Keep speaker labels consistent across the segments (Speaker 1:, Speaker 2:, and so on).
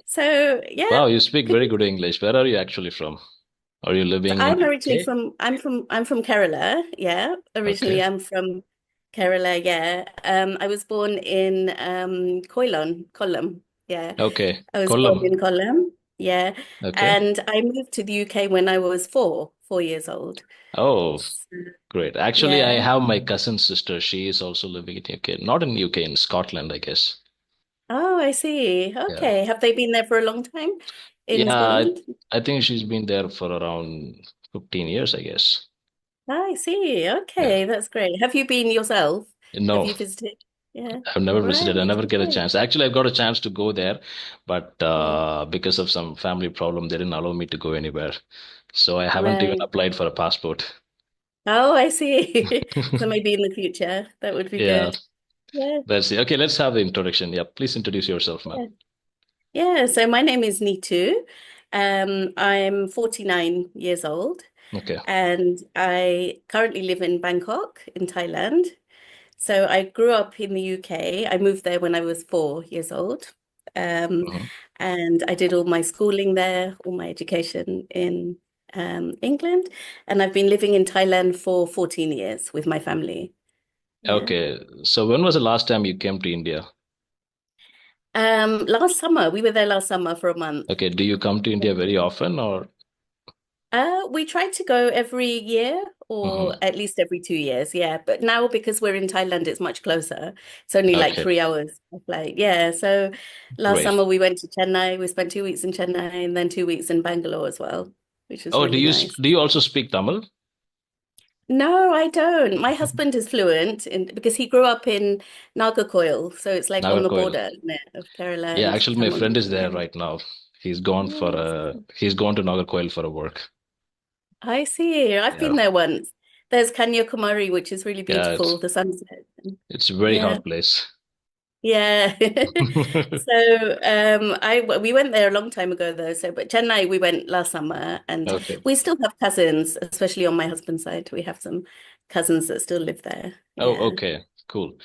Speaker 1: So yeah,
Speaker 2: Wow, you speak very good English. Where are you actually from? Are you
Speaker 1: so
Speaker 2: living in
Speaker 1: I'm
Speaker 2: the
Speaker 1: originally
Speaker 2: UK?
Speaker 1: from Kerala. Yeah,
Speaker 2: Okay.
Speaker 1: originally I'm from Kerala. Yeah, I was born in Kollam. Yeah,
Speaker 2: Okay.
Speaker 1: I was born
Speaker 2: Kollam.
Speaker 1: in Kollam. Yeah,
Speaker 2: Okay.
Speaker 1: and I moved to the UK when I was 4 years old.
Speaker 2: Oh,
Speaker 1: So,
Speaker 2: great. Actually, I
Speaker 1: yeah.
Speaker 2: have my cousin sister. She is also living in UK. Not in UK, in Scotland, I guess.
Speaker 1: Oh, I see.
Speaker 2: Yeah.
Speaker 1: Okay. Have they been there for a long time in
Speaker 2: Yeah,
Speaker 1: Scotland?
Speaker 2: I think she's been there for around 15 years, I guess.
Speaker 1: I see.
Speaker 2: Yeah.
Speaker 1: Okay, that's great. Have you been yourself? Have
Speaker 2: No,
Speaker 1: you visited? Yeah.
Speaker 2: I've never visited. I
Speaker 1: Right.
Speaker 2: never get a
Speaker 1: Okay.
Speaker 2: chance. Actually, I've got a chance to go there, but
Speaker 1: Yeah.
Speaker 2: because of some family problem, they didn't allow me to go anywhere. So I haven't even
Speaker 1: Right.
Speaker 2: applied for a passport.
Speaker 1: Oh, I see. So maybe in the future that would be
Speaker 2: Yeah,
Speaker 1: good. Yeah.
Speaker 2: that's it. Okay, let's have the introduction. Yeah, please introduce yourself, ma'am.
Speaker 1: Yeah. Yeah. So my name is Neetu. I'm 49 years old
Speaker 2: Okay.
Speaker 1: and I currently live in Bangkok in Thailand. So I grew up in the UK. I moved there when I was 4 years old. Um,
Speaker 2: Mhm.
Speaker 1: and I did all my schooling there, all my education in England. And I've been living in Thailand for 14 years with my family. Yeah.
Speaker 2: Okay, so when was the last time you came to India?
Speaker 1: Last summer, we were there last summer for a month.
Speaker 2: Okay, do you come to India very often or?
Speaker 1: We try to go every year
Speaker 2: Mhm.
Speaker 1: or at least every 2 years, yeah. But now because we're in Thailand, it's much closer. It's only like
Speaker 2: Okay,
Speaker 1: 3 hours of flight. Yeah. So last
Speaker 2: great.
Speaker 1: summer we went to Chennai. We spent 2 weeks in Chennai and then 2 weeks in Bangalore as well, which was
Speaker 2: Oh,
Speaker 1: really nice.
Speaker 2: do you also speak Tamil?
Speaker 1: No, I don't. My husband is fluent in because he grew up in Nagercoil, so it's like on the
Speaker 2: Nagarcoil.
Speaker 1: border, isn't it, of Kerala
Speaker 2: Yeah,
Speaker 1: and
Speaker 2: actually, my
Speaker 1: Tamil
Speaker 2: friend
Speaker 1: Nadu.
Speaker 2: is there
Speaker 1: Yeah.
Speaker 2: right now.
Speaker 1: Oh,
Speaker 2: He's gone to Nagarcoil for a work.
Speaker 1: I see. I've
Speaker 2: Yeah,
Speaker 1: been there once. There's Kanyakumari, which is really
Speaker 2: yeah,
Speaker 1: beautiful, the sunset.
Speaker 2: it's a very
Speaker 1: Yeah.
Speaker 2: hot place.
Speaker 1: Yeah. So we went there a long time ago though. So but Chennai we went last summer and
Speaker 2: Okay.
Speaker 1: we still have cousins, especially on my husband's side. We have some cousins that still live there.
Speaker 2: Oh,
Speaker 1: Yeah.
Speaker 2: okay. Cool.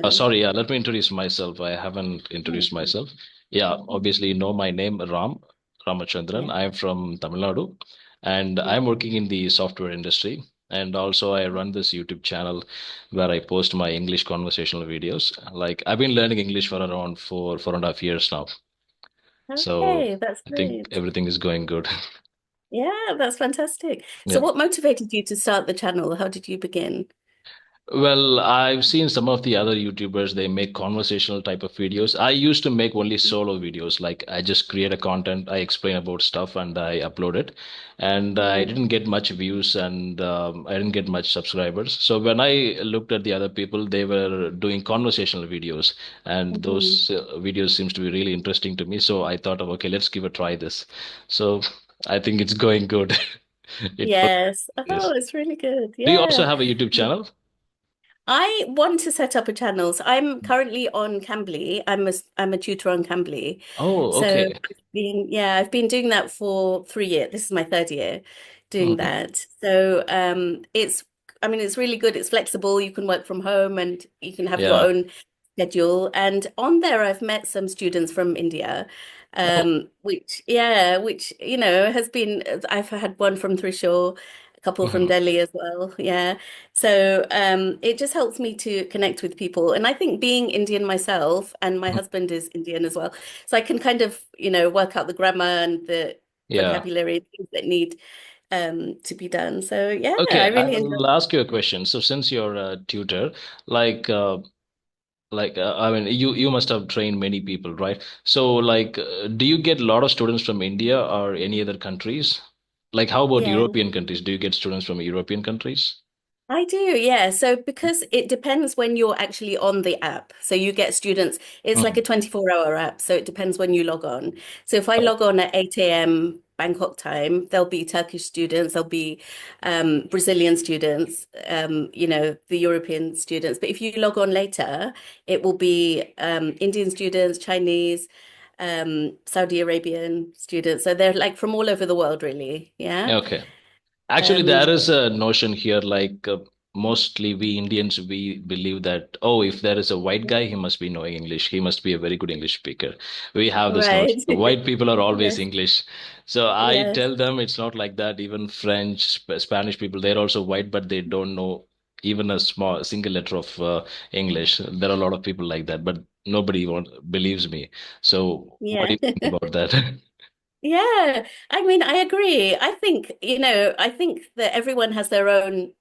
Speaker 1: So
Speaker 2: Sorry, yeah, let me introduce myself. I haven't introduced
Speaker 1: yeah.
Speaker 2: myself. Yeah, obviously you know my name, Ramachandran.
Speaker 1: Yeah.
Speaker 2: I'm from Tamil Nadu and
Speaker 1: Yeah.
Speaker 2: I'm working in the software industry. And also I run this YouTube channel where I post my English conversational videos. Like I've been learning English for around 4.5 years now. So
Speaker 1: Okay, that's
Speaker 2: I think
Speaker 1: great.
Speaker 2: everything is going good.
Speaker 1: Yeah, that's fantastic. So
Speaker 2: Yeah.
Speaker 1: what motivated you to start the channel? How did you begin?
Speaker 2: Well, I've seen some of the other YouTubers, they make conversational type of videos. I used to make only solo videos, like I just create a content, I explain about stuff and I upload it. And I
Speaker 1: Yeah.
Speaker 2: didn't get much views and I didn't get much subscribers. So when I looked at the other people, they were doing conversational videos and
Speaker 1: Mhm.
Speaker 2: those videos seems to be really interesting to me. So I thought of, okay, let's give a try this. So I think it's going good. It was,
Speaker 1: Yes.
Speaker 2: yes.
Speaker 1: Oh, it's really good.
Speaker 2: Do you also
Speaker 1: Yeah.
Speaker 2: have a YouTube channel?
Speaker 1: I want to set up a channel. So I'm currently on Cambly. I'm a tutor on Cambly.
Speaker 2: Oh,
Speaker 1: So
Speaker 2: okay.
Speaker 1: I've been doing that for 3 years. This is my third year doing
Speaker 2: Mhm.
Speaker 1: that. So I mean it's really good. It's flexible. You can work from home and you can have your
Speaker 2: Yeah.
Speaker 1: own schedule. And on there I've met some students from India.
Speaker 2: Oh,
Speaker 1: Which has been I've had one from Thrissur, a couple from
Speaker 2: mhm.
Speaker 1: Delhi as well. Yeah. So it just helps me to connect with people. And I think being Indian myself, and my
Speaker 2: Mhm.
Speaker 1: husband is Indian as well, so I can kind of, work out the grammar and the
Speaker 2: Yeah.
Speaker 1: vocabulary, things that need to be done. So yeah, I
Speaker 2: Okay,
Speaker 1: really enjoy
Speaker 2: I'll ask you a question. So since you're a tutor, like I mean you must have trained many people, right? So like do you get a lot of students from India or any other countries? Like how about
Speaker 1: Yeah.
Speaker 2: European countries? Do you get students from European countries?
Speaker 1: I do, yeah. So because it depends when you're actually on the app. So you get students, it's like
Speaker 2: Mhm.
Speaker 1: a 24-hour app. So it depends when you log on. So if I
Speaker 2: Oh,
Speaker 1: log on at 8 a.m. Bangkok time, there'll be Turkish students, there'll be Brazilian students, the European students. But if you log on later, it will be Indian students, Chinese, Saudi Arabian students. So they're like from all over the world, really. Yeah.
Speaker 2: okay. Actually,
Speaker 1: Um,
Speaker 2: there is a notion here like mostly we Indians, we believe that, oh, if there is a white guy, he must be knowing English. He must be a very good English speaker. We have this
Speaker 1: Right.
Speaker 2: notion. White people are always
Speaker 1: Yes.
Speaker 2: English. So I
Speaker 1: Yes.
Speaker 2: tell them it's not like that. Even French, Spanish people, they're also white, but they don't know even a small single letter of English. There are a lot of people like that, but nobody believes me. So what do
Speaker 1: Yeah.
Speaker 2: you think about that?
Speaker 1: Yeah, I mean, I agree. I think, I think that everyone has their own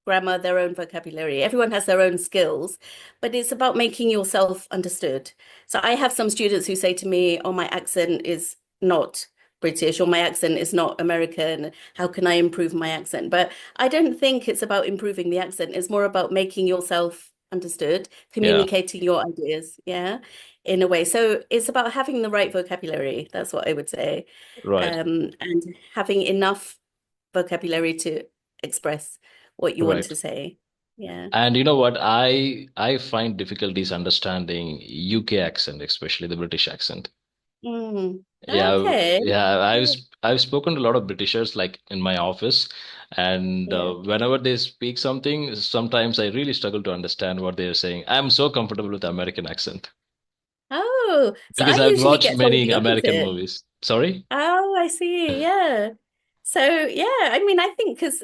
Speaker 1: grammar, their own vocabulary. Everyone has their own skills, but it's about making yourself understood. So I have some students who say to me, "Oh, my accent is not British or my accent is not American. How can I improve my accent?" But I don't think it's about improving the accent. It's more about making yourself understood,
Speaker 2: Yeah,
Speaker 1: communicating your ideas, yeah, in a way. So it's about having the right vocabulary. That's what I would say.
Speaker 2: right,
Speaker 1: And having enough vocabulary to express what you want
Speaker 2: right.
Speaker 1: to say. Yeah.
Speaker 2: And you know what? I find difficulties understanding UK accent, especially the British accent.
Speaker 1: Mm.
Speaker 2: Yeah,
Speaker 1: Okay.
Speaker 2: yeah.
Speaker 1: Yeah.
Speaker 2: I've spoken to a lot of Britishers, like in my office, and
Speaker 1: Yeah.
Speaker 2: whenever they speak something, sometimes I really struggle to understand what they're saying. I'm so comfortable with the American accent
Speaker 1: Oh, so
Speaker 2: because
Speaker 1: I
Speaker 2: I've
Speaker 1: usually
Speaker 2: watched
Speaker 1: get told
Speaker 2: many
Speaker 1: the
Speaker 2: American
Speaker 1: opposite.
Speaker 2: movies. Sorry?
Speaker 1: Oh, I see. Yeah. So yeah, I mean, I think because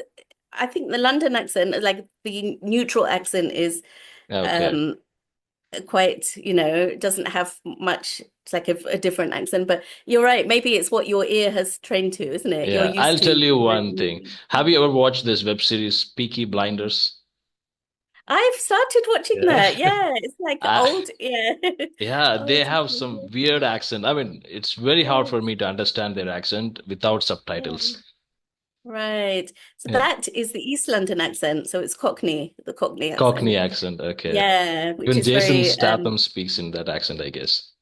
Speaker 1: I think the London accent, like the neutral accent, is
Speaker 2: Okay.
Speaker 1: um quite, doesn't have much. It's like a different accent. But you're right. Maybe it's what your ear has trained to, isn't it? You're
Speaker 2: Yeah, I'll
Speaker 1: used
Speaker 2: tell
Speaker 1: to
Speaker 2: you one thing.
Speaker 1: American.
Speaker 2: Have you ever watched this web series, Peaky Blinders?
Speaker 1: I've started watching
Speaker 2: Yeah.
Speaker 1: that. Yeah, it's like
Speaker 2: I,
Speaker 1: old. Yeah,
Speaker 2: yeah, they
Speaker 1: old.
Speaker 2: have some weird accent. I mean, it's very hard
Speaker 1: Yeah,
Speaker 2: for me to understand their accent without
Speaker 1: yeah.
Speaker 2: subtitles.
Speaker 1: Right. So
Speaker 2: Yeah.
Speaker 1: that is the East London accent. So it's Cockney, the Cockney
Speaker 2: Cockney
Speaker 1: accent.
Speaker 2: accent. Okay.
Speaker 1: Yeah, which
Speaker 2: Even
Speaker 1: is
Speaker 2: Jason
Speaker 1: very
Speaker 2: Statham speaks in that accent, I guess.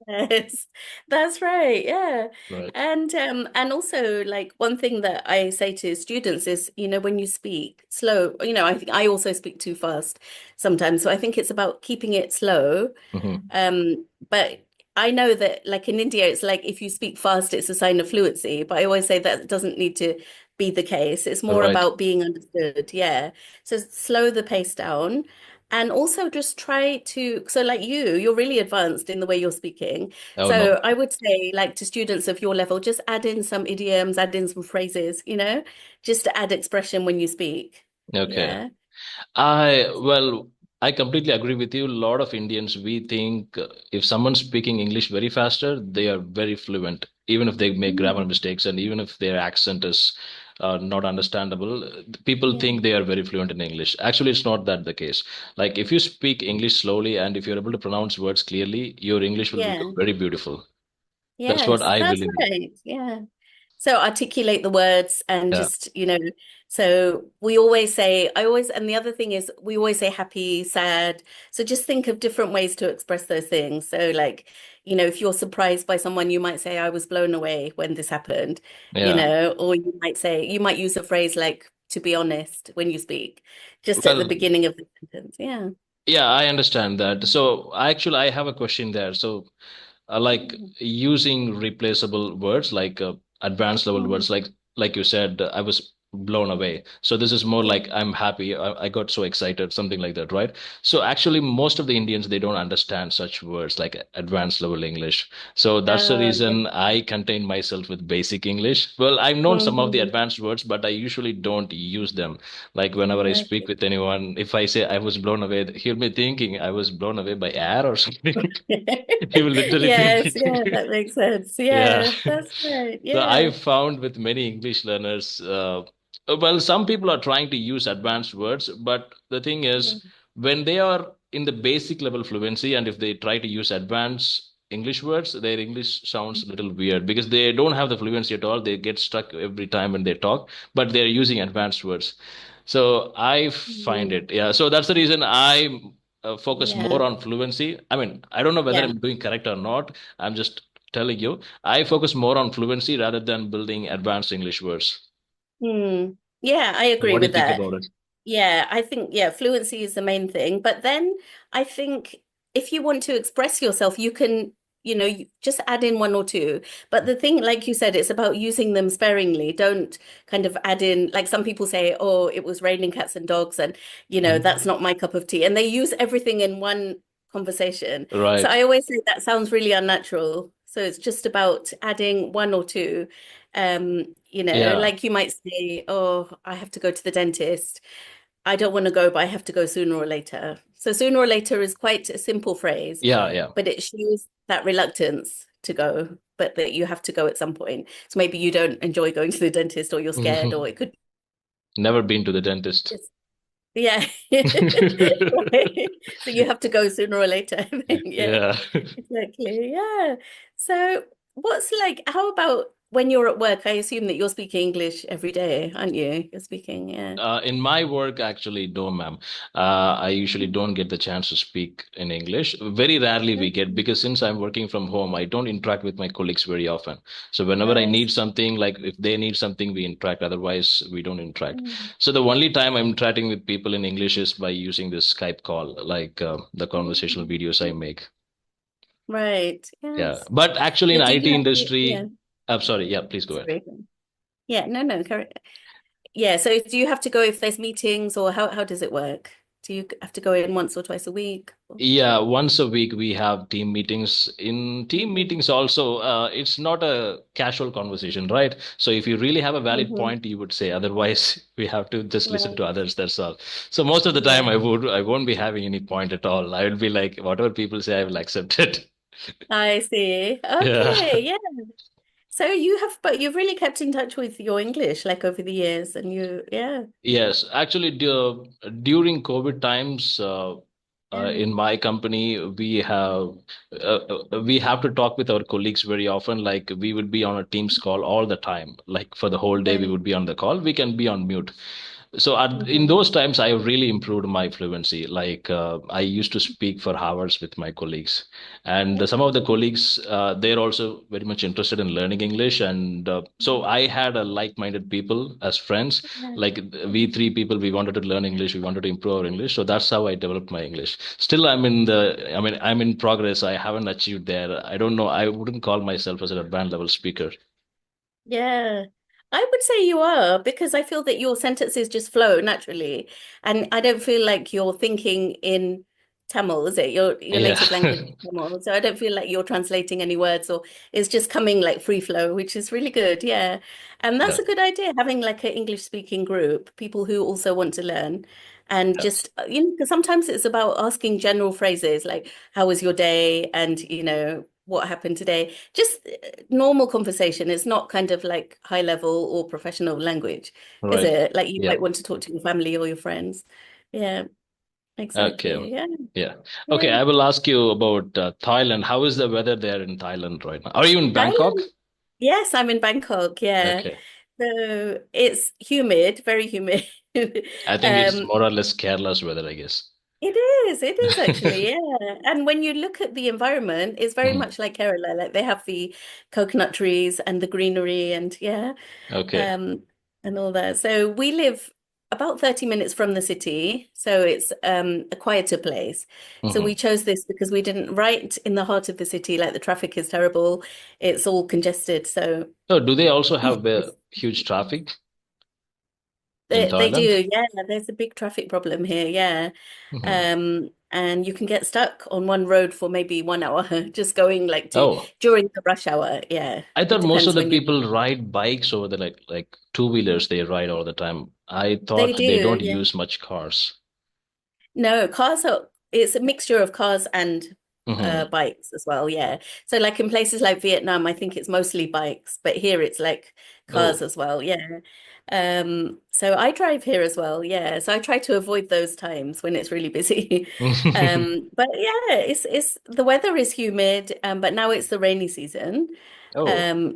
Speaker 1: yes, that's right. Yeah.
Speaker 2: Right.
Speaker 1: And also like one thing that I say to students is, when you speak slow, I think I also speak too fast sometimes. So I think it's about keeping it slow.
Speaker 2: Hmm.
Speaker 1: But I know that like in India, it's like if you speak fast, it's a sign of fluency. But I always say that doesn't need to be the case. It's more
Speaker 2: Right.
Speaker 1: about being understood. Yeah. So slow the pace down. And also just try to, so like you're really advanced in the way you're speaking.
Speaker 2: Oh, no.
Speaker 1: So I would say like to students of your level, just add in some idioms, add in some phrases, just to add expression when you speak.
Speaker 2: Okay.
Speaker 1: Yeah.
Speaker 2: Well, I completely agree with you. A lot of Indians, we think if someone's speaking English very faster, they are very fluent, even if they make grammar
Speaker 1: Mm,
Speaker 2: mistakes and even if their accent is not understandable. People
Speaker 1: yeah.
Speaker 2: think they are very fluent in English. Actually, it's not that the case. Like if you speak English slowly and if you're able to pronounce words clearly, your English will become
Speaker 1: Yeah.
Speaker 2: very beautiful. That's what
Speaker 1: Yes,
Speaker 2: I
Speaker 1: that's
Speaker 2: believe.
Speaker 1: right. Yeah. So articulate the words and
Speaker 2: Yeah.
Speaker 1: just, so we always say, and the other thing is we always say happy, sad. So just think of different ways to express those things. So like, if you're surprised by someone, you might say, I was blown away when this happened,
Speaker 2: Yeah.
Speaker 1: or you might use a phrase like, to be honest, when you speak, just at the
Speaker 2: Well,
Speaker 1: beginning of the sentence. Yeah.
Speaker 2: yeah, I understand that. So actually, I have a question there. So like
Speaker 1: Mm,
Speaker 2: using replaceable words like advanced level
Speaker 1: mm,
Speaker 2: words like you said, I was blown away, so this is more
Speaker 1: yeah.
Speaker 2: like I'm happy, I got so excited, something like that, right? So actually most of the Indians, they don't understand such words like advanced level English, so that's the
Speaker 1: Okay.
Speaker 2: reason I contain myself with basic English. Well, I've known some of the
Speaker 1: Hmm.
Speaker 2: advanced words, but I usually don't use them. Like whenever I speak
Speaker 1: Okay.
Speaker 2: with anyone, if I say I was blown away, he'll be thinking I was blown away by air or something. He will literally think
Speaker 1: Yes, yeah,
Speaker 2: it.
Speaker 1: that makes sense.
Speaker 2: Yeah.
Speaker 1: Yeah, that's right.
Speaker 2: So
Speaker 1: Yeah.
Speaker 2: I've found with many English learners, well, some people are trying to use advanced words, but the thing
Speaker 1: Yeah.
Speaker 2: is, when they are in the basic level fluency, and if they try to use advanced English words, their English sounds a little weird because they don't have the fluency at all. They get stuck every time when they talk, but they're using advanced words. So I find
Speaker 1: Mhm.
Speaker 2: it, yeah. So that's the reason I focus more
Speaker 1: Yeah.
Speaker 2: on fluency. I mean, I don't know whether
Speaker 1: Yeah.
Speaker 2: I'm doing correct or not. I'm just telling you. I focus more on fluency rather than building advanced English words.
Speaker 1: Hmm. Yeah, I agree
Speaker 2: What do
Speaker 1: with
Speaker 2: you think
Speaker 1: that.
Speaker 2: about it?
Speaker 1: Yeah, I think, yeah, fluency is the main thing. But then I think if you want to express yourself, you can you just add in one or two. But the thing, like you said, it's about using them sparingly. Don't kind of add in, like some people say, oh, it was raining cats and dogs, and that's
Speaker 2: Mhm.
Speaker 1: not my cup of tea. And they use everything in one conversation. So
Speaker 2: Right.
Speaker 1: I always say that sounds really unnatural. So it's just about adding one or two.
Speaker 2: Yeah.
Speaker 1: Like you might say, oh, I have to go to the dentist. I don't want to go, but I have to go sooner or later. So sooner or later is quite a simple phrase,
Speaker 2: Yeah. Yeah.
Speaker 1: but it shows that reluctance to go, but that you have to go at some point. So maybe you don't enjoy going to the dentist or you're scared, or it could
Speaker 2: Never been to the dentist.
Speaker 1: just, yeah. Right. So you have to go sooner or later, I think. Yeah,
Speaker 2: Yeah.
Speaker 1: exactly. Yeah. So how about when you're at work? I assume that you're speaking English every day, aren't you? You're speaking, yeah.
Speaker 2: In my work, actually, no, ma'am. I usually don't get the chance to speak in English. Very rarely we get, because since I'm working from home, I don't interact with my colleagues very often. So whenever I
Speaker 1: I
Speaker 2: need
Speaker 1: see.
Speaker 2: something, like if they need something, we interact. Otherwise, we don't interact.
Speaker 1: Mm.
Speaker 2: So the only time I'm interacting with people in English is by using this Skype call, like the conversational videos I make.
Speaker 1: Right.
Speaker 2: Yeah.
Speaker 1: Yes.
Speaker 2: But actually, in
Speaker 1: So do
Speaker 2: IT
Speaker 1: you have to, yeah,
Speaker 2: industry, I'm sorry. Yeah, please go ahead.
Speaker 1: sorry. Yeah, no, no, correct. Yeah, so do you have to go if there's meetings, or how does it work? Do you have to go in once or twice a week?
Speaker 2: Yeah, once a week we have team meetings. In team meetings also, it's not a casual conversation, right? So if you really have a valid
Speaker 1: Mm-hmm.
Speaker 2: point, you would say. Otherwise, we have to just listen to
Speaker 1: Right.
Speaker 2: others. That's all. So most of the time,
Speaker 1: Yeah,
Speaker 2: I won't be having any point at all. I will be like, whatever people say, I will accept it.
Speaker 1: I see.
Speaker 2: Yeah.
Speaker 1: Okay, yeah. So but you've really kept in touch with your English like over the years, and yeah,
Speaker 2: Yes, actually, during COVID times,
Speaker 1: yeah.
Speaker 2: in my company, we have to talk with our colleagues very often. Like we would be on a Teams call all the time. Like for the whole day, we
Speaker 1: Right.
Speaker 2: would be on the call. We can be on mute. So in
Speaker 1: Mm-hmm.
Speaker 2: those times, I really improved my fluency. Like I used to speak for hours with my colleagues, and some of the colleagues they're also very much interested in learning English, and so I had a like-minded people as friends.
Speaker 1: Yeah.
Speaker 2: Like we three people, we wanted to learn English, we wanted to improve our English. So that's how I developed my English. Still, I'm in progress. I haven't achieved there. I don't know. I wouldn't call myself as an advanced level speaker.
Speaker 1: Yeah, I would say you are because I feel that your sentences just flow naturally, and I don't feel like you're thinking in Tamil, is it? Your
Speaker 2: Yeah.
Speaker 1: native language is Tamil, so I don't feel like you're translating any words, or it's just coming like free flow, which is really good. Yeah, and
Speaker 2: Yeah.
Speaker 1: that's a good idea, having like an English speaking group, people who also want to learn, and
Speaker 2: Yes.
Speaker 1: just because sometimes it's about asking general phrases like "How was your day?" and what happened today. Just normal conversation. It's not kind of like high level or professional language, is
Speaker 2: Right.
Speaker 1: it? Like you
Speaker 2: Yeah.
Speaker 1: might want to talk to your family or your friends. Yeah,
Speaker 2: Okay.
Speaker 1: exactly. Yeah,
Speaker 2: Yeah. Okay.
Speaker 1: yeah.
Speaker 2: I will ask you about Thailand. How is the weather there in Thailand right now? Are you in Bangkok?
Speaker 1: Thailand. Yes, I'm in Bangkok. Yeah.
Speaker 2: Okay.
Speaker 1: So it's humid, very humid.
Speaker 2: I think it's
Speaker 1: Um,
Speaker 2: more or less Kerala's weather, I guess.
Speaker 1: it is actually, yeah. And when you look at the environment, it's very
Speaker 2: Mhm.
Speaker 1: much like Kerala. Like they have the coconut trees and the greenery and yeah.
Speaker 2: Okay.
Speaker 1: um, and all that. So we live about 30 minutes from the city, so it's a quieter place. So
Speaker 2: Hmm.
Speaker 1: we chose this because we didn't right in the heart of the city, like the traffic is terrible. It's all congested. So
Speaker 2: So, do they also
Speaker 1: yeah,
Speaker 2: have huge traffic in
Speaker 1: they
Speaker 2: Thailand?
Speaker 1: do. Yeah, there's a big traffic problem here. Yeah.
Speaker 2: Hmm.
Speaker 1: And you can get stuck on one road for maybe 1 hour just going like to
Speaker 2: Oh,
Speaker 1: during the rush hour. Yeah,
Speaker 2: I
Speaker 1: it
Speaker 2: thought most of
Speaker 1: depends
Speaker 2: the
Speaker 1: when you.
Speaker 2: people ride bikes over the like two-wheelers they ride all the time. I
Speaker 1: They
Speaker 2: thought they
Speaker 1: do.
Speaker 2: don't
Speaker 1: Yeah.
Speaker 2: use much cars.
Speaker 1: No, it's a mixture of cars and
Speaker 2: Hmm.
Speaker 1: bikes as well, yeah. So like in places like Vietnam, I think it's mostly bikes, but here it's like cars
Speaker 2: Oh.
Speaker 1: as well, yeah. So I drive here as well, yeah. So I try to avoid those times when it's really busy. But yeah, it's the weather is humid, but now it's the rainy season.
Speaker 2: Oh,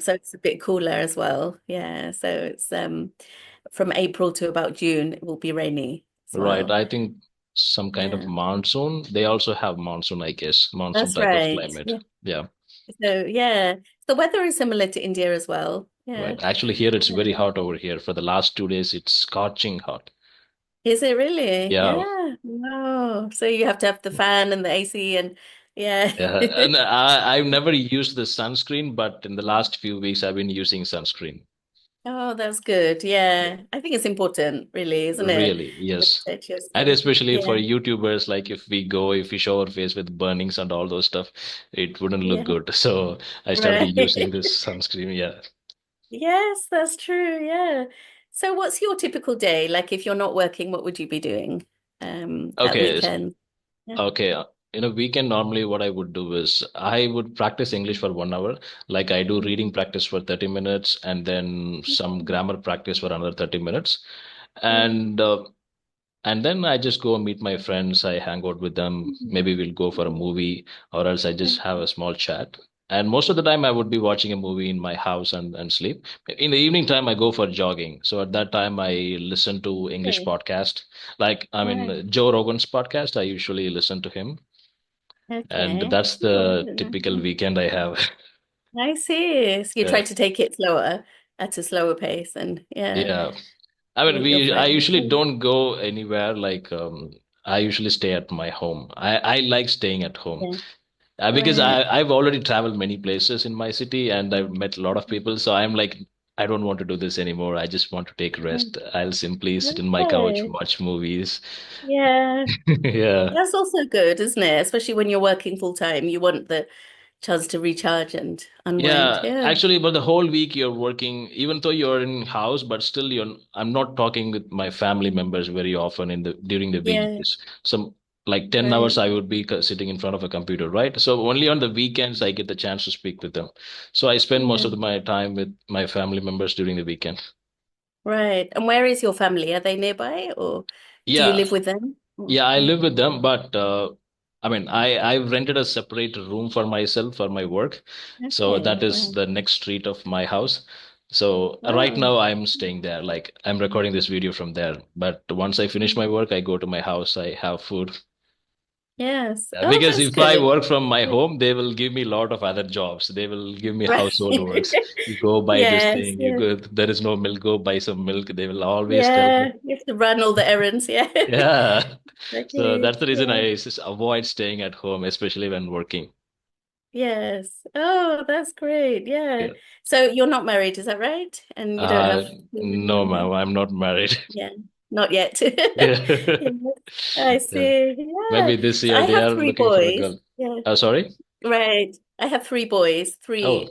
Speaker 1: So it's a bit cooler as well. Yeah. So it's from April to about June, it will be rainy as
Speaker 2: right.
Speaker 1: well.
Speaker 2: I think some kind of
Speaker 1: Yeah,
Speaker 2: monsoon. They also have monsoon, I guess. Monsoon
Speaker 1: that's
Speaker 2: type of
Speaker 1: right.
Speaker 2: climate.
Speaker 1: Yeah.
Speaker 2: Yeah.
Speaker 1: So yeah, the weather is similar to India as well. Yeah.
Speaker 2: Right. Actually, here it's very
Speaker 1: Um,
Speaker 2: hot over here. For the last 2 days, it's scorching hot.
Speaker 1: is it really?
Speaker 2: Yeah.
Speaker 1: Yeah. Wow. So you have to have the fan and the AC and Yeah.
Speaker 2: Yeah, and I've never used the sunscreen, but in the last few weeks I've been using sunscreen.
Speaker 1: Oh, that's good.
Speaker 2: Yeah.
Speaker 1: Yeah. I think it's important, really, isn't it?
Speaker 2: Really,
Speaker 1: To
Speaker 2: yes.
Speaker 1: protect your
Speaker 2: And
Speaker 1: skin.
Speaker 2: especially for
Speaker 1: Yeah.
Speaker 2: YouTubers, like if we show our face with burnings and all those stuff, it wouldn't look
Speaker 1: Yeah.
Speaker 2: good. So I started
Speaker 1: Right.
Speaker 2: using this sunscreen. Yeah.
Speaker 1: Yes, that's true. Yeah. So what's your typical day? Like if you're not working, what would you be doing at
Speaker 2: Okay.
Speaker 1: weekend? Yeah.
Speaker 2: Okay. In a weekend, normally what I would do is I would practice English for 1 hour. Like I do reading practice for 30 minutes and then some grammar practice for another 30 minutes.
Speaker 1: Yeah.
Speaker 2: And and then I just go meet my friends. I hang out with them. Maybe we'll go for a movie, or else I just have a small chat. And most of the time, I would be watching a movie in my house and sleep. In the evening time, I go for jogging. So at that time, I listen to English
Speaker 1: Okay.
Speaker 2: podcast. Like, I
Speaker 1: Right.
Speaker 2: mean, Joe Rogan's podcast, I usually listen to him. And
Speaker 1: Okay.
Speaker 2: that's
Speaker 1: Oh,
Speaker 2: the typical weekend I have.
Speaker 1: I see. So you
Speaker 2: Yeah.
Speaker 1: try to take it slower at a slower pace and yeah,
Speaker 2: Yeah. I mean,
Speaker 1: meet your
Speaker 2: I
Speaker 1: friends.
Speaker 2: usually don't go anywhere. Like, I usually stay at my home. I like staying at home.
Speaker 1: Yeah.
Speaker 2: Because
Speaker 1: Right.
Speaker 2: I've already traveled many places in my city and I've met a lot of people. So I'm like, I don't want to do this anymore. I just want to take rest. I'll simply sit in my couch,
Speaker 1: Okay.
Speaker 2: watch movies.
Speaker 1: Yeah.
Speaker 2: Yeah.
Speaker 1: That's also good, isn't it? Especially when you're working full time, you want the chance to recharge and unwind.
Speaker 2: Yeah,
Speaker 1: Yeah.
Speaker 2: actually, but the whole week you're working, even though you're in house, but still I'm not talking with my family members very often in the during the
Speaker 1: Yeah.
Speaker 2: weekdays. Some like 10 hours
Speaker 1: Right.
Speaker 2: I would be sitting in front of a computer, right? So only on the weekends I get the chance to speak with them. So I spend most
Speaker 1: Yeah.
Speaker 2: of my time with my family members during the weekend.
Speaker 1: Right. And where is your family? Are they nearby or do you
Speaker 2: Yeah,
Speaker 1: live with them? Oh,
Speaker 2: yeah, I
Speaker 1: yeah.
Speaker 2: live with them, but I mean, I've rented a separate room for myself for my work. So
Speaker 1: Okay.
Speaker 2: that is
Speaker 1: Right.
Speaker 2: the next street of my house. So right
Speaker 1: Wow.
Speaker 2: now I'm staying there. Like I'm recording this video from there. But once I finish my work, I go to my house, I have food.
Speaker 1: Yes. Oh,
Speaker 2: Because
Speaker 1: that's
Speaker 2: if I
Speaker 1: good.
Speaker 2: work from my home, they will give me a lot of other jobs. They will give me
Speaker 1: Right.
Speaker 2: household works. You go buy this
Speaker 1: Yes.
Speaker 2: thing. You
Speaker 1: Yes.
Speaker 2: go, there is no milk, go buy some milk. They will always tell me.
Speaker 1: Yeah. You have to run all the errands. Yeah.
Speaker 2: Yeah. So
Speaker 1: Okay.
Speaker 2: that's the reason
Speaker 1: Yeah.
Speaker 2: I just avoid staying at home, especially when working.
Speaker 1: Yes. Oh, that's great. Yeah.
Speaker 2: Yeah.
Speaker 1: So you're not married, is that right? And you don't
Speaker 2: Uh,
Speaker 1: have children or
Speaker 2: no,
Speaker 1: anything?
Speaker 2: ma'am, I'm not married.
Speaker 1: Yeah. Not yet.
Speaker 2: Yeah.
Speaker 1: Yes. I
Speaker 2: Yeah.
Speaker 1: see. Yeah.
Speaker 2: Maybe this
Speaker 1: So
Speaker 2: year
Speaker 1: I
Speaker 2: they
Speaker 1: have
Speaker 2: are
Speaker 1: three
Speaker 2: looking for a
Speaker 1: boys.
Speaker 2: girl.
Speaker 1: Yeah.
Speaker 2: Sorry?
Speaker 1: Right. I have three boys.
Speaker 2: Oh,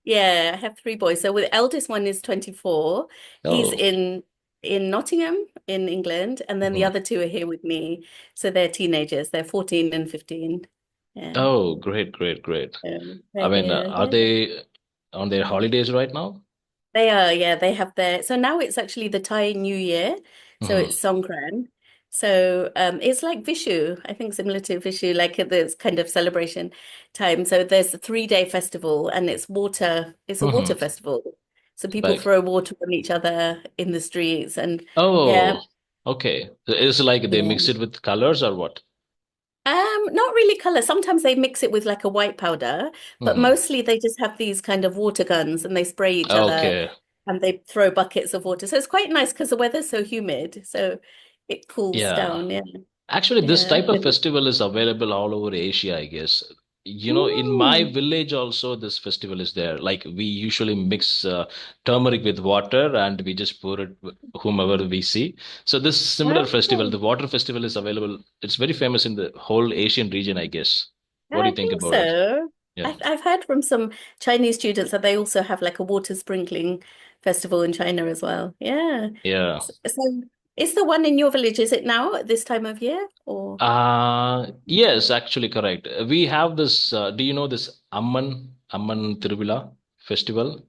Speaker 1: Yeah, I have three boys. So the eldest one is 24. He's
Speaker 2: oh.
Speaker 1: in Nottingham in England, and then the
Speaker 2: Mhm.
Speaker 1: other two are here with me. So they're teenagers. They're 14 and 15. Yeah.
Speaker 2: Oh, great, great, great. I
Speaker 1: They're
Speaker 2: mean,
Speaker 1: here.
Speaker 2: are
Speaker 1: Yeah.
Speaker 2: they on their holidays right now?
Speaker 1: They are, yeah, they have their so now it's actually the Thai New Year. So
Speaker 2: Hmm.
Speaker 1: it's Songkran. So it's like Vishu, I think similar to Vishu, like this kind of celebration time. So there's a 3-day festival and it's a
Speaker 2: Hmm.
Speaker 1: water festival. So people
Speaker 2: Like,
Speaker 1: throw water on each other in the streets and yeah,
Speaker 2: oh, okay. It's like they mix
Speaker 1: yeah.
Speaker 2: it with colors or what?
Speaker 1: Not really color. Sometimes they mix it with like a white powder, but
Speaker 2: Hmm.
Speaker 1: mostly they just have these kind of water guns and they spray each other
Speaker 2: Okay.
Speaker 1: and they throw buckets of water. So it's quite nice because the weather's so humid, so it cools
Speaker 2: Yeah.
Speaker 1: down. Yeah,
Speaker 2: Actually, this
Speaker 1: yeah.
Speaker 2: type of festival is available all over Asia, I guess. In my
Speaker 1: Mm,
Speaker 2: village also, this festival is there. Like we usually mix turmeric with water and we just pour it whomever we see. So this similar festival,
Speaker 1: okay.
Speaker 2: the water festival is available. It's very famous in the whole Asian region, I guess. What do
Speaker 1: I
Speaker 2: you think
Speaker 1: think
Speaker 2: about it?
Speaker 1: so.
Speaker 2: Yeah.
Speaker 1: I've heard from some Chinese students that they also have like a water sprinkling festival in China as well. Yeah.
Speaker 2: Yeah.
Speaker 1: So is the one in your village, is it now at this time of year or
Speaker 2: Yes, actually correct. We have this, do you know this Amman Tiruvila festival?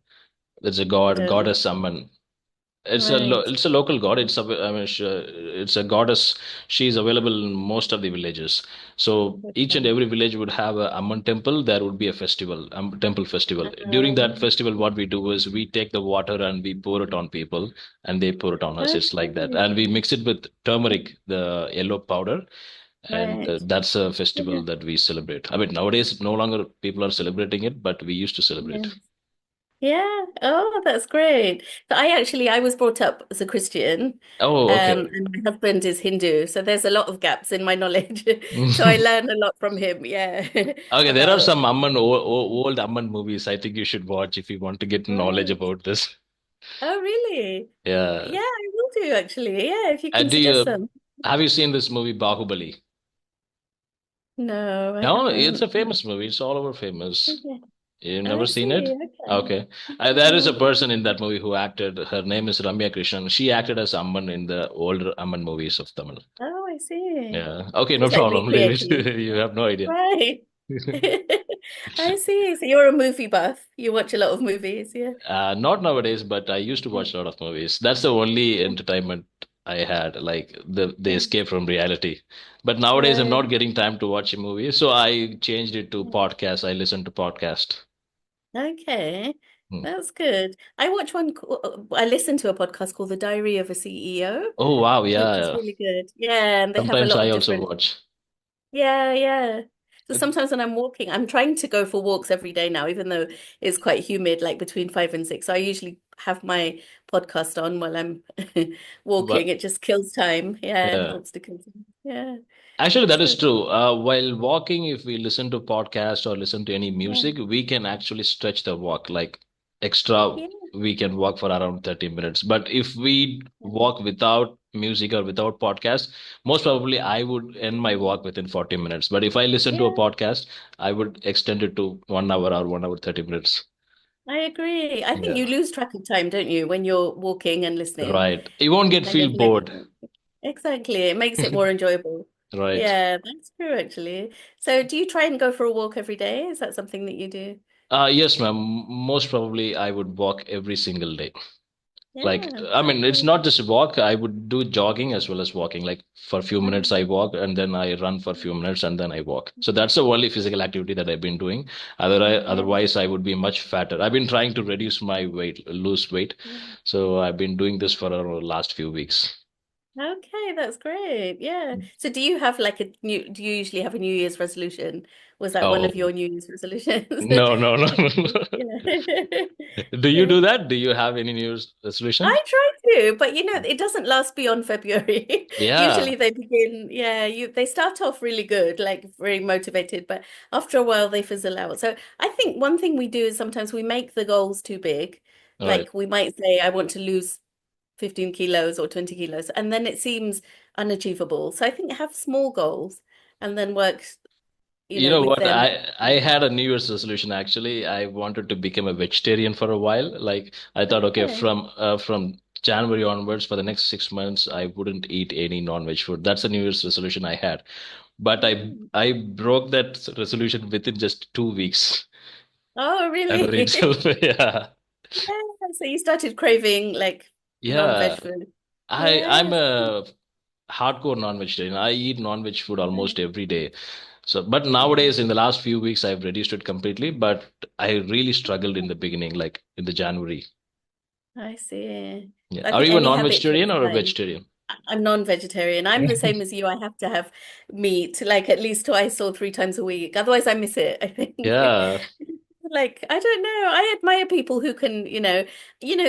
Speaker 2: There's a
Speaker 1: I
Speaker 2: god,
Speaker 1: don't know.
Speaker 2: goddess Amman.
Speaker 1: Right.
Speaker 2: It's a local god. I mean, it's a goddess. She's available in most of the villages. So each and
Speaker 1: Okay.
Speaker 2: every village would have a Amman temple. There would be a festival, temple festival. During that
Speaker 1: Um,
Speaker 2: festival, what we do is we take the water and we pour it on people, and they pour it on us. It's like that,
Speaker 1: okay.
Speaker 2: and we mix it with turmeric, the yellow powder, and
Speaker 1: Right.
Speaker 2: that's a festival
Speaker 1: Yeah.
Speaker 2: that we celebrate. I mean, nowadays no longer people are celebrating it, but we used to celebrate.
Speaker 1: Yeah. Yeah. Oh, that's great. So I was brought up as a Christian,
Speaker 2: Oh, okay.
Speaker 1: and my husband is Hindu, so there's a lot of gaps in my knowledge. So I learn a lot from him, yeah,
Speaker 2: Okay, there are
Speaker 1: about
Speaker 2: some Amman, old Amman movies I think you should watch if you want to get knowledge
Speaker 1: right.
Speaker 2: about this.
Speaker 1: Oh, really?
Speaker 2: Yeah.
Speaker 1: Yeah, I will do actually. Yeah, if you can
Speaker 2: Do
Speaker 1: suggest
Speaker 2: you
Speaker 1: some.
Speaker 2: have you seen this movie Bahubali?
Speaker 1: No, I
Speaker 2: No, it's
Speaker 1: haven't.
Speaker 2: a famous movie. It's all over famous.
Speaker 1: Okay.
Speaker 2: You've never
Speaker 1: I
Speaker 2: seen it?
Speaker 1: see. Okay.
Speaker 2: Okay. There is a
Speaker 1: No.
Speaker 2: person in that movie who acted. Her name is Ramya Krishnan. She acted as Amman in the older Amman movies of Tamil.
Speaker 1: Oh, I see.
Speaker 2: Yeah. Okay, no
Speaker 1: Just like
Speaker 2: problem. Leave
Speaker 1: recreating.
Speaker 2: it. You have no idea.
Speaker 1: Right. I see. So you're a movie buff. You watch a lot of movies, yeah.
Speaker 2: Not nowadays, but I used to watch a lot of movies. That's the only entertainment I had, like the
Speaker 1: Yeah.
Speaker 2: escape from reality. But nowadays, I'm
Speaker 1: Right.
Speaker 2: not getting time to watch a movie, so I changed it to podcast. I listen to podcast.
Speaker 1: Okay.
Speaker 2: Hmm.
Speaker 1: That's good. I listen to a podcast called The Diary of a CEO,
Speaker 2: Oh wow,
Speaker 1: which is
Speaker 2: yeah.
Speaker 1: really good. Yeah, and they have a
Speaker 2: Sometimes
Speaker 1: lot
Speaker 2: I
Speaker 1: of
Speaker 2: also
Speaker 1: different.
Speaker 2: watch.
Speaker 1: Yeah, yeah. So
Speaker 2: Uh,
Speaker 1: sometimes when I'm walking, I'm trying to go for walks every day now, even though it's quite humid, like between 5 and 6. So I usually have my podcast on while I'm walking.
Speaker 2: But
Speaker 1: It just kills time. Yeah, it
Speaker 2: yeah.
Speaker 1: helps to kill time. Yeah,
Speaker 2: Actually, that
Speaker 1: that's
Speaker 2: is
Speaker 1: good.
Speaker 2: true. While walking, if we listen to podcast or listen to any
Speaker 1: Yeah,
Speaker 2: music, we can actually stretch the walk like extra.
Speaker 1: yeah,
Speaker 2: We can walk for around 30 minutes. But if we walk without music or without podcast, most probably I would end my walk within 40 minutes. But if I listen to a
Speaker 1: yeah.
Speaker 2: podcast, I would extend it to 1 hour or 1 hour 30 minutes.
Speaker 1: I agree. I think
Speaker 2: Yeah,
Speaker 1: you lose track of time, don't you, when you're walking and listening?
Speaker 2: right. You won't
Speaker 1: You
Speaker 2: get
Speaker 1: kind
Speaker 2: feel
Speaker 1: of like,
Speaker 2: bored.
Speaker 1: exactly. It makes it more enjoyable.
Speaker 2: Right.
Speaker 1: Yeah, that's true, actually. So do you try and go for a walk every day? Is that something that you do?
Speaker 2: Yes, ma'am. Most probably I would walk every single day. Like,
Speaker 1: Yeah,
Speaker 2: I
Speaker 1: that's
Speaker 2: mean, it's
Speaker 1: good.
Speaker 2: not just a walk. I would do jogging as well as walking. Like for a few minutes,
Speaker 1: Um,
Speaker 2: I walk and then I run for a few minutes and then I walk. So that's the only physical activity that I've been doing.
Speaker 1: yeah,
Speaker 2: Otherwise, I would be much fatter. I've been trying to reduce my weight, lose weight.
Speaker 1: yeah.
Speaker 2: So I've been doing this for the last few weeks.
Speaker 1: Okay, that's great. Yeah. So do you usually have a New Year's resolution? Was that one
Speaker 2: Oh,
Speaker 1: of your New Year's resolutions?
Speaker 2: no, no, no.
Speaker 1: Yeah.
Speaker 2: Do you
Speaker 1: Yeah.
Speaker 2: do that? Do you have any New Year's resolution?
Speaker 1: I try to, but it doesn't last beyond February.
Speaker 2: Yeah,
Speaker 1: Usually they begin, yeah, they start off really good, like very motivated, but after a while they fizzle out. So I think one thing we do is sometimes we make the goals too big.
Speaker 2: right.
Speaker 1: Like we might say, I want to lose 15 kilos or 20 kilos, and then it seems unachievable. So I think have small goals and then work,
Speaker 2: You know
Speaker 1: with
Speaker 2: what?
Speaker 1: them.
Speaker 2: I had a New Year's resolution actually. I wanted to become a vegetarian for a while. Like I thought, okay,
Speaker 1: Okay.
Speaker 2: from January onwards for the next 6 months, I wouldn't eat any non-veg food. That's a New Year's resolution I had. But
Speaker 1: Mm.
Speaker 2: I broke that resolution within just 2 weeks.
Speaker 1: Oh,
Speaker 2: January
Speaker 1: really?
Speaker 2: itself. Yeah.
Speaker 1: Yeah. So you started craving like non-veg
Speaker 2: Yeah.
Speaker 1: food.
Speaker 2: I'm
Speaker 1: Yes.
Speaker 2: a hardcore non-vegetarian. I eat non-veg food almost every day. So, but
Speaker 1: Yeah,
Speaker 2: nowadays, in the last few weeks, I've reduced it completely. But I really struggled in the beginning, like in the January.
Speaker 1: I see.
Speaker 2: Yeah.
Speaker 1: I
Speaker 2: Are
Speaker 1: think
Speaker 2: you a
Speaker 1: any habit
Speaker 2: non-vegetarian
Speaker 1: takes
Speaker 2: or a
Speaker 1: time.
Speaker 2: vegetarian?
Speaker 1: I'm non-vegetarian. I'm the same as you. I have to have meat, like at least twice or 3 times a week. Otherwise, I miss it, I think.
Speaker 2: Yeah,
Speaker 1: Like, I don't know. I admire people who can,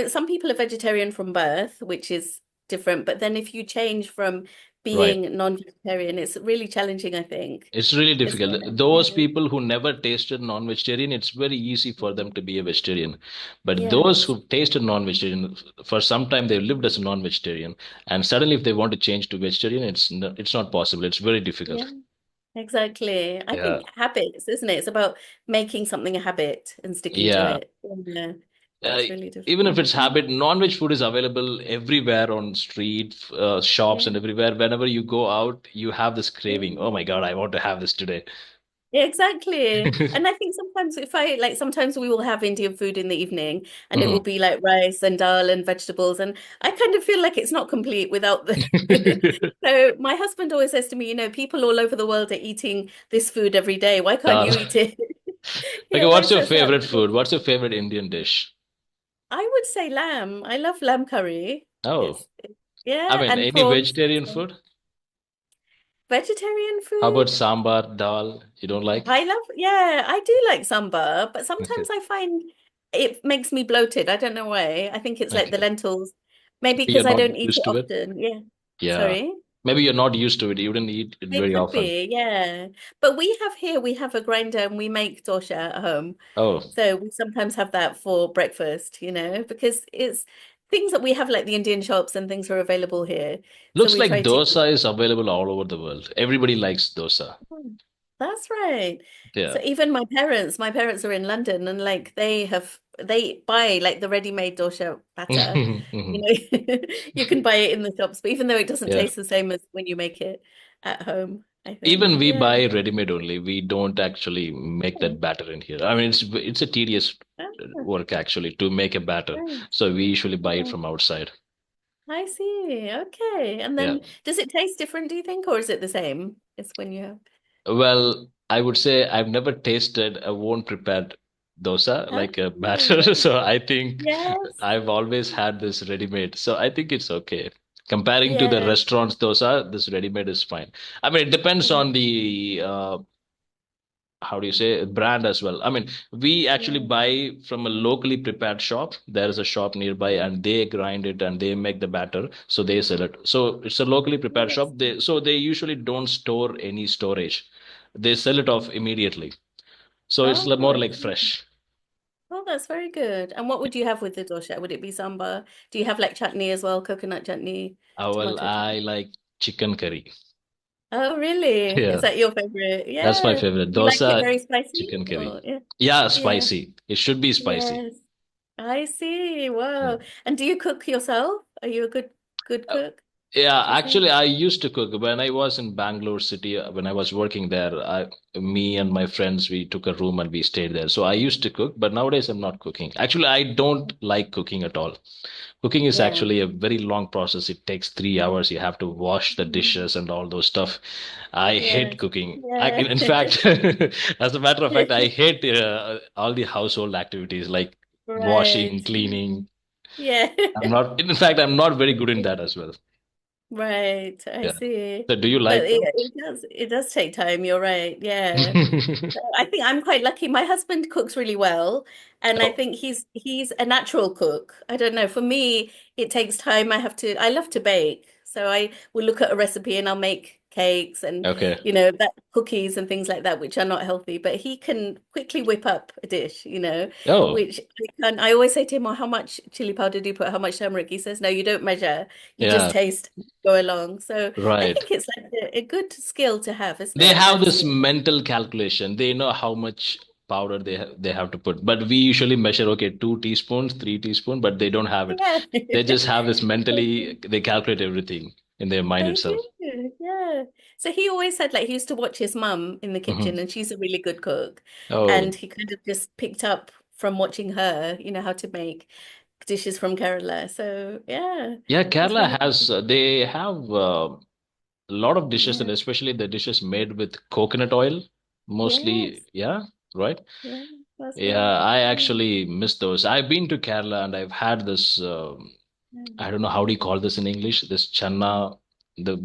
Speaker 1: some people are vegetarian from birth, which is different. But then if you change from
Speaker 2: right.
Speaker 1: being non-vegetarian, it's really challenging, I think.
Speaker 2: It's really
Speaker 1: It's
Speaker 2: difficult.
Speaker 1: quite,
Speaker 2: Those
Speaker 1: yeah.
Speaker 2: people who never tasted non-vegetarian, it's very easy for them to be a vegetarian. But those
Speaker 1: Yes.
Speaker 2: who tasted non-vegetarian, for some time they've lived as a non-vegetarian, and suddenly if they want to change to vegetarian, it's not possible. It's very
Speaker 1: Yeah,
Speaker 2: difficult.
Speaker 1: exactly. I
Speaker 2: Yeah.
Speaker 1: think habits, isn't it? It's about making something a habit and sticking to
Speaker 2: Yeah.
Speaker 1: it. Yeah,
Speaker 2: Uh,
Speaker 1: that's really
Speaker 2: Even if
Speaker 1: difficult.
Speaker 2: it's habit, non-veg food is available everywhere on street, shops,
Speaker 1: Yeah.
Speaker 2: and everywhere. Whenever you go out, you have this craving.
Speaker 1: Yeah.
Speaker 2: Oh my God, I want to have this today.
Speaker 1: Yeah, exactly. And I think sometimes sometimes we will have Indian food in the evening and it will
Speaker 2: Mhm.
Speaker 1: be like rice and dal and vegetables. And I kind of feel like it's not complete without the. So my husband always says to me, people all over the world are eating this food every day. Why can't
Speaker 2: Dal.
Speaker 1: you eat it? He
Speaker 2: Okay, what's
Speaker 1: always
Speaker 2: your
Speaker 1: says that.
Speaker 2: favorite food? What's your favorite Indian dish?
Speaker 1: I would say lamb. I love lamb curry.
Speaker 2: Oh, I
Speaker 1: Yeah,
Speaker 2: mean,
Speaker 1: and
Speaker 2: any
Speaker 1: prawns.
Speaker 2: vegetarian food?
Speaker 1: Vegetarian
Speaker 2: How about
Speaker 1: food.
Speaker 2: sambar, dal? You don't like?
Speaker 1: Yeah, I do like samba, but
Speaker 2: Okay.
Speaker 1: sometimes I find it makes me bloated. I don't know why. I think it's like the
Speaker 2: Okay.
Speaker 1: lentils. Maybe
Speaker 2: Maybe you're
Speaker 1: because I
Speaker 2: not
Speaker 1: don't eat
Speaker 2: used
Speaker 1: it
Speaker 2: to it.
Speaker 1: often. Yeah.
Speaker 2: Yeah.
Speaker 1: Sorry.
Speaker 2: Maybe you're not used to it. You didn't eat it
Speaker 1: It
Speaker 2: very
Speaker 1: could
Speaker 2: often.
Speaker 1: be, yeah. But we have a grinder and we make dosha at home.
Speaker 2: Oh,
Speaker 1: So we sometimes have that for breakfast, because it's things that we have like the Indian shops and things are available here. So
Speaker 2: looks
Speaker 1: we
Speaker 2: like
Speaker 1: try to
Speaker 2: dosa is available all over the world. Everybody likes dosa.
Speaker 1: Oh, that's right.
Speaker 2: Yeah.
Speaker 1: So even my parents are in London and like they buy like the ready-made dosha batter. You
Speaker 2: Mhm.
Speaker 1: know, you can buy it in the shops, but even though it doesn't
Speaker 2: Yeah.
Speaker 1: taste the same as when you make it at home, I
Speaker 2: Even
Speaker 1: think.
Speaker 2: we
Speaker 1: Yeah.
Speaker 2: buy ready-made only. We don't actually make that batter in here. I mean, it's a tedious
Speaker 1: Ah,
Speaker 2: work actually to make a batter.
Speaker 1: right.
Speaker 2: So we usually buy it
Speaker 1: Yeah.
Speaker 2: from outside.
Speaker 1: I see. Okay. And
Speaker 2: Yeah.
Speaker 1: then does it taste different, do you think, or is it the same? It's when you have
Speaker 2: Well, I would say I've never tasted a own prepared dosa like a
Speaker 1: Okay,
Speaker 2: batter.
Speaker 1: right.
Speaker 2: So I think
Speaker 1: Yes.
Speaker 2: I've always had this ready-made. So I think it's okay. Comparing to the
Speaker 1: Yeah.
Speaker 2: restaurant's dosa, this ready-made is fine. I mean, it depends
Speaker 1: Yeah.
Speaker 2: on the how do you say brand as well. I mean, we actually
Speaker 1: Yeah.
Speaker 2: buy from a locally prepared shop. There is a shop nearby and they grind it and they make the batter, so they sell it. So it's a locally
Speaker 1: Oh,
Speaker 2: prepared shop.
Speaker 1: that's
Speaker 2: They usually don't store any storage. They sell it off immediately, so it's
Speaker 1: Oh,
Speaker 2: more
Speaker 1: I
Speaker 2: like
Speaker 1: see.
Speaker 2: fresh.
Speaker 1: Oh, that's very good. And what would you have with the dosha? Would it be sambar? Do you have like chutney as well? Coconut chutney,
Speaker 2: Well,
Speaker 1: tomato
Speaker 2: I
Speaker 1: chutney?
Speaker 2: like chicken curry.
Speaker 1: Oh, really? Is
Speaker 2: Yeah,
Speaker 1: that your favorite?
Speaker 2: that's my
Speaker 1: Yeah.
Speaker 2: favorite
Speaker 1: You like it
Speaker 2: dosa,
Speaker 1: very spicy?
Speaker 2: chicken curry.
Speaker 1: Oh, yeah.
Speaker 2: Yeah,
Speaker 1: Yeah.
Speaker 2: spicy. It should be spicy.
Speaker 1: Yes. I see.
Speaker 2: Yeah.
Speaker 1: Wow. And do you cook yourself? Are you a good cook,
Speaker 2: Yeah,
Speaker 1: would you say?
Speaker 2: actually, I used to cook when I was in Bangalore city. When I was working there, me and my friends, we took a room and we stayed there. So I used to cook, but nowadays I'm not cooking. Actually, I don't like cooking at all. Cooking is
Speaker 1: Yeah.
Speaker 2: actually a very long process. It takes 3 hours. You have to wash the
Speaker 1: Mm.
Speaker 2: dishes and all those stuff. I hate
Speaker 1: Yes.
Speaker 2: cooking.
Speaker 1: Yeah.
Speaker 2: In fact, as a matter of fact, I hate all the household activities like
Speaker 1: Right.
Speaker 2: washing, cleaning.
Speaker 1: Yeah.
Speaker 2: I'm not, in fact, I'm not very good in that as well.
Speaker 1: Right, I
Speaker 2: Yeah.
Speaker 1: see.
Speaker 2: So do you
Speaker 1: But
Speaker 2: like that?
Speaker 1: it does take time, you're right. Yeah. So I think I'm quite lucky. My husband cooks really well, and I
Speaker 2: Oh,
Speaker 1: think he's a natural cook. I don't know. For me, it takes time. I love to bake. So I will look at a recipe and I'll make cakes and
Speaker 2: okay.
Speaker 1: that cookies and things like that, which are not healthy, but he can quickly whip up a dish,
Speaker 2: Oh,
Speaker 1: which I always say to him, "Well, how much chili powder do you put? How much turmeric?" He says, "No, you don't measure. You just
Speaker 2: yeah,
Speaker 1: taste, go along." So I
Speaker 2: right.
Speaker 1: think it's like a good skill to have, isn't
Speaker 2: They
Speaker 1: it? A
Speaker 2: have
Speaker 1: life
Speaker 2: this
Speaker 1: skill.
Speaker 2: mental calculation. They know how much powder they have to put. But we usually measure, okay, 2 teaspoons, 3 teaspoons, but they don't have it.
Speaker 1: Yeah.
Speaker 2: They just have this
Speaker 1: They
Speaker 2: mentally,
Speaker 1: do.
Speaker 2: they calculate everything in their mind
Speaker 1: They
Speaker 2: itself.
Speaker 1: do. Yeah. So he always said like he used to watch his mum in the
Speaker 2: Hmm.
Speaker 1: kitchen and she's a really good cook.
Speaker 2: Oh,
Speaker 1: And he kind of just picked up from watching her, how to make dishes from Kerala. So yeah,
Speaker 2: yeah,
Speaker 1: it's
Speaker 2: Kerala
Speaker 1: really
Speaker 2: has, they have a lot of dishes and
Speaker 1: yeah.
Speaker 2: especially the dishes made with coconut oil, mostly,
Speaker 1: Yes.
Speaker 2: yeah, right?
Speaker 1: Yeah, that's right.
Speaker 2: Yeah, I
Speaker 1: Yeah.
Speaker 2: actually miss those. I've been to Kerala and I've had this. I don't know how do you call this in English. This channa, the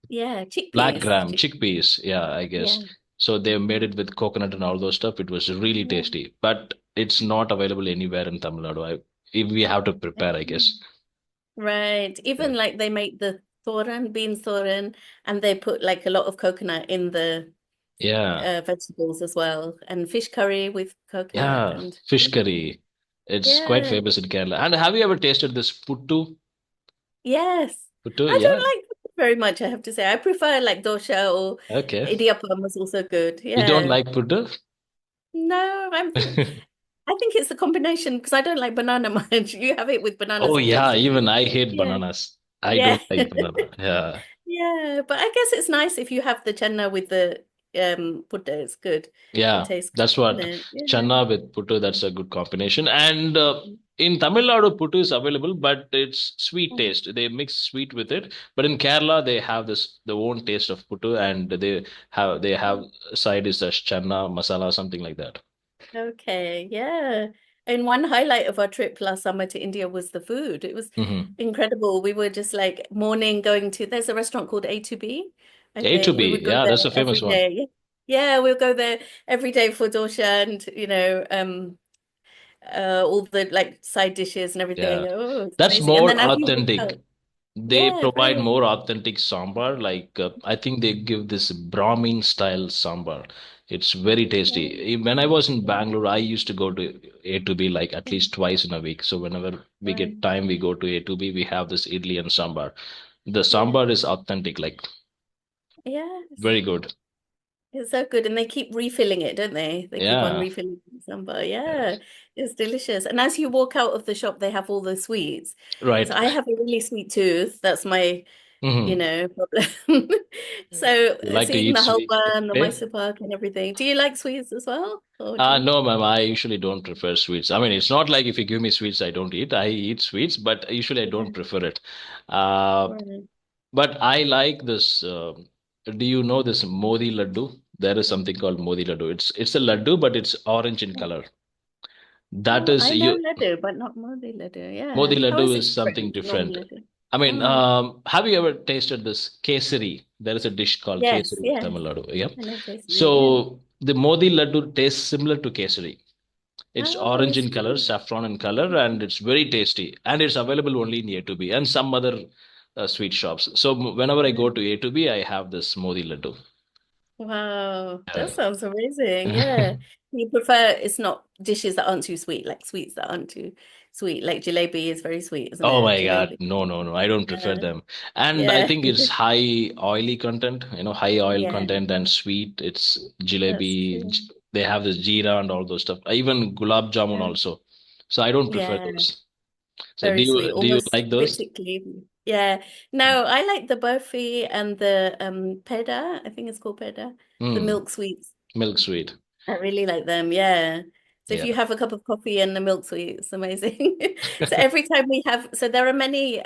Speaker 1: Yeah,
Speaker 2: black
Speaker 1: chickpeas.
Speaker 2: gram chickpeas. Yeah, I guess.
Speaker 1: Yeah.
Speaker 2: So they made
Speaker 1: Mhm.
Speaker 2: it with coconut and all those stuff. It was really
Speaker 1: Yeah.
Speaker 2: tasty, but it's not available anywhere in Tamil Nadu. If we have to
Speaker 1: I
Speaker 2: prepare, I guess.
Speaker 1: see. Right.
Speaker 2: Yeah.
Speaker 1: Even like they make the thoran, bean thoran, and they put like a lot of coconut in the
Speaker 2: Yeah,
Speaker 1: vegetables as well, and fish curry with coconut,
Speaker 2: yeah.
Speaker 1: and
Speaker 2: Fish curry. It's quite
Speaker 1: yeah,
Speaker 2: famous in Kerala. And have you ever tasted this puttu?
Speaker 1: yes.
Speaker 2: Puttu,
Speaker 1: I
Speaker 2: yeah.
Speaker 1: don't like it very much, I have to say. I prefer like dosha or
Speaker 2: Okay.
Speaker 1: idiyappam was also good.
Speaker 2: You don't
Speaker 1: Yeah.
Speaker 2: like puttu?
Speaker 1: No, I think it's the combination because I don't like banana much. You have it with banana
Speaker 2: Oh yeah,
Speaker 1: sometimes.
Speaker 2: even I hate
Speaker 1: Yeah.
Speaker 2: bananas. I
Speaker 1: Yeah.
Speaker 2: don't like banana. Yeah.
Speaker 1: Yeah, but I guess it's nice if you have the chenna with the putta. It's good. It
Speaker 2: Yeah,
Speaker 1: tastes
Speaker 2: that's
Speaker 1: good,
Speaker 2: what
Speaker 1: isn't it? Yeah.
Speaker 2: channa with puttu, that's a good combination. And in Tamil Nadu, puttu is available, but it's sweet taste. They mix sweet with it. But in Kerala, they have this the own taste of puttu, and they have side is as channa masala, something like that.
Speaker 1: Okay, yeah. And one highlight of our trip last summer to India was the food. It was
Speaker 2: Hmm.
Speaker 1: incredible. We were just like morning going to, there's a restaurant called A to B, I
Speaker 2: A to
Speaker 1: think. We
Speaker 2: B,
Speaker 1: would go
Speaker 2: yeah,
Speaker 1: there
Speaker 2: that's a famous
Speaker 1: every
Speaker 2: one.
Speaker 1: day. Yeah, we'll go there every day for dosha and, all the like side dishes and
Speaker 2: Yeah.
Speaker 1: everything. Oh, it's
Speaker 2: That's
Speaker 1: amazing. And
Speaker 2: more
Speaker 1: then as you walk
Speaker 2: authentic.
Speaker 1: out,
Speaker 2: They
Speaker 1: yeah,
Speaker 2: provide
Speaker 1: very,
Speaker 2: more authentic sambar. Like I think they give this Brahmin style sambar. It's very
Speaker 1: yeah,
Speaker 2: tasty. When I was in
Speaker 1: yeah,
Speaker 2: Bangalore, I used to go to A to B like at
Speaker 1: yeah,
Speaker 2: least twice in a week. So whenever we
Speaker 1: right,
Speaker 2: get time, we go to A to B. We have this idli and sambar. The
Speaker 1: yeah,
Speaker 2: sambar is authentic, like
Speaker 1: yes.
Speaker 2: very good.
Speaker 1: It's so good. And they keep refilling it, don't they? They keep on
Speaker 2: Yeah.
Speaker 1: refilling the sambar. Yeah,
Speaker 2: Yes.
Speaker 1: it's delicious. And as you walk out of the shop, they have all the sweets. So
Speaker 2: Right.
Speaker 1: I have a really sweet tooth. That's my,
Speaker 2: Hmm.
Speaker 1: problem. So
Speaker 2: You like
Speaker 1: it's
Speaker 2: to
Speaker 1: eating
Speaker 2: eat
Speaker 1: the
Speaker 2: sweets
Speaker 1: halwa
Speaker 2: every
Speaker 1: and the
Speaker 2: day?
Speaker 1: Mysore pak and everything. Do you like sweets as well? Or do you?
Speaker 2: No, ma'am, I usually don't prefer sweets. I mean, it's not like if you give me sweets, I don't eat. I eat sweets, but usually I don't
Speaker 1: Yeah,
Speaker 2: prefer it. Uh,
Speaker 1: right.
Speaker 2: but I like this. Do you know this Modi laddu? There is something called Modi laddu. It's a laddu, but it's orange in color. That
Speaker 1: Oh,
Speaker 2: is
Speaker 1: I know
Speaker 2: you.
Speaker 1: laddu, but not modi laddu.
Speaker 2: Modi
Speaker 1: Yeah. How
Speaker 2: laddu
Speaker 1: is it
Speaker 2: is something
Speaker 1: different to normal
Speaker 2: different.
Speaker 1: laddu?
Speaker 2: I mean,
Speaker 1: Oh,
Speaker 2: have you ever tasted this kesari? There is a dish called
Speaker 1: yes,
Speaker 2: kesari in
Speaker 1: yes.
Speaker 2: Tamil Nadu. Yeah.
Speaker 1: I know Jason. Yeah.
Speaker 2: So the Modi laddu tastes similar to kesari. It's
Speaker 1: Oh, I
Speaker 2: orange in color,
Speaker 1: see.
Speaker 2: saffron in color, and it's very tasty. And it's available only in A to B and some other sweet shops. So whenever I go to A to B, I have this Modi laddu.
Speaker 1: Wow, that
Speaker 2: Yeah.
Speaker 1: sounds amazing. Yeah. You prefer it's not dishes that aren't too sweet, like sweets that aren't too sweet. Like jalebi is very sweet, isn't
Speaker 2: Oh
Speaker 1: it?
Speaker 2: my God.
Speaker 1: Jalebi.
Speaker 2: No, no, no. I don't prefer
Speaker 1: Yeah.
Speaker 2: them. And I
Speaker 1: Yeah.
Speaker 2: think it's high oily content, high oil
Speaker 1: Yeah,
Speaker 2: content and sweet. It's
Speaker 1: that's
Speaker 2: jalebi.
Speaker 1: true.
Speaker 2: They have this jeera and all those stuff. Even gulab jamun
Speaker 1: Yeah.
Speaker 2: also. So I don't prefer
Speaker 1: Yeah.
Speaker 2: those. So do
Speaker 1: Very sweet,
Speaker 2: you do you
Speaker 1: almost
Speaker 2: like
Speaker 1: a bit
Speaker 2: those?
Speaker 1: sickly. Yeah. No, I like the burfi and the peda. I think it's called peda. The
Speaker 2: Mm,
Speaker 1: milk sweets.
Speaker 2: milk sweet.
Speaker 1: I really like them. Yeah. So if
Speaker 2: Yeah.
Speaker 1: you have a cup of coffee and a milk sweet, it's amazing. So every time we have, so there are many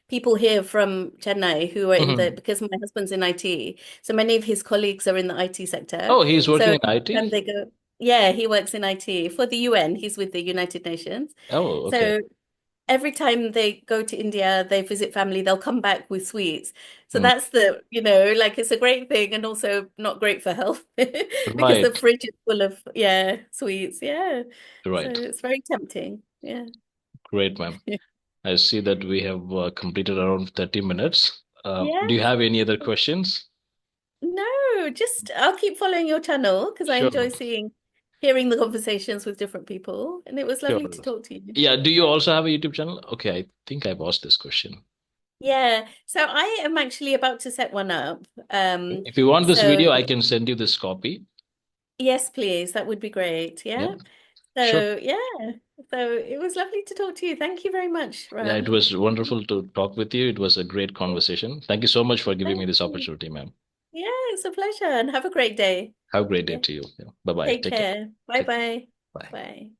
Speaker 1: people here from Chennai who are in the,
Speaker 2: Mhm.
Speaker 1: because my husband's in IT. So many of his colleagues are in the IT sector.
Speaker 2: Oh, he's
Speaker 1: So
Speaker 2: working in
Speaker 1: every time
Speaker 2: IT?
Speaker 1: they go, yeah, he works in IT for the UN. He's with the United Nations.
Speaker 2: Oh, okay.
Speaker 1: So every time they go to India, they visit family, they'll come back with sweets. So
Speaker 2: Mm,
Speaker 1: that's like it's a great thing and also not great for health because the
Speaker 2: right,
Speaker 1: fridge is full of, yeah, sweets. Yeah. So
Speaker 2: right.
Speaker 1: it's very tempting. Yeah.
Speaker 2: Great, ma'am. I see that we have completed around 30 minutes. Do you
Speaker 1: Yes.
Speaker 2: have any other questions?
Speaker 1: No, just I'll keep following your channel because I
Speaker 2: Sure,
Speaker 1: enjoy hearing the conversations with different people. And it was
Speaker 2: sure.
Speaker 1: lovely to talk to you.
Speaker 2: Yeah, do you also have a YouTube channel? Okay, I think I've asked this question.
Speaker 1: Yeah. So I am actually about to set one up.
Speaker 2: If you want this
Speaker 1: So
Speaker 2: video, I can send you this copy.
Speaker 1: yes, please. That would be great.
Speaker 2: Yeah,
Speaker 1: Yeah.
Speaker 2: sure.
Speaker 1: So, yeah. So it was lovely to talk to you. Thank you very much,
Speaker 2: Yeah, it
Speaker 1: Ram.
Speaker 2: was wonderful to talk with you. It was a great conversation. Thank you so much for giving me
Speaker 1: Thank
Speaker 2: this
Speaker 1: you.
Speaker 2: opportunity, ma'am.
Speaker 1: Yeah, it's a pleasure and have a great day.
Speaker 2: Have a great day
Speaker 1: Yeah.
Speaker 2: to you. Yeah. Bye bye.
Speaker 1: Take
Speaker 2: Take care.
Speaker 1: care.
Speaker 2: Okay.
Speaker 1: Bye-bye.
Speaker 2: Bye.
Speaker 1: Bye.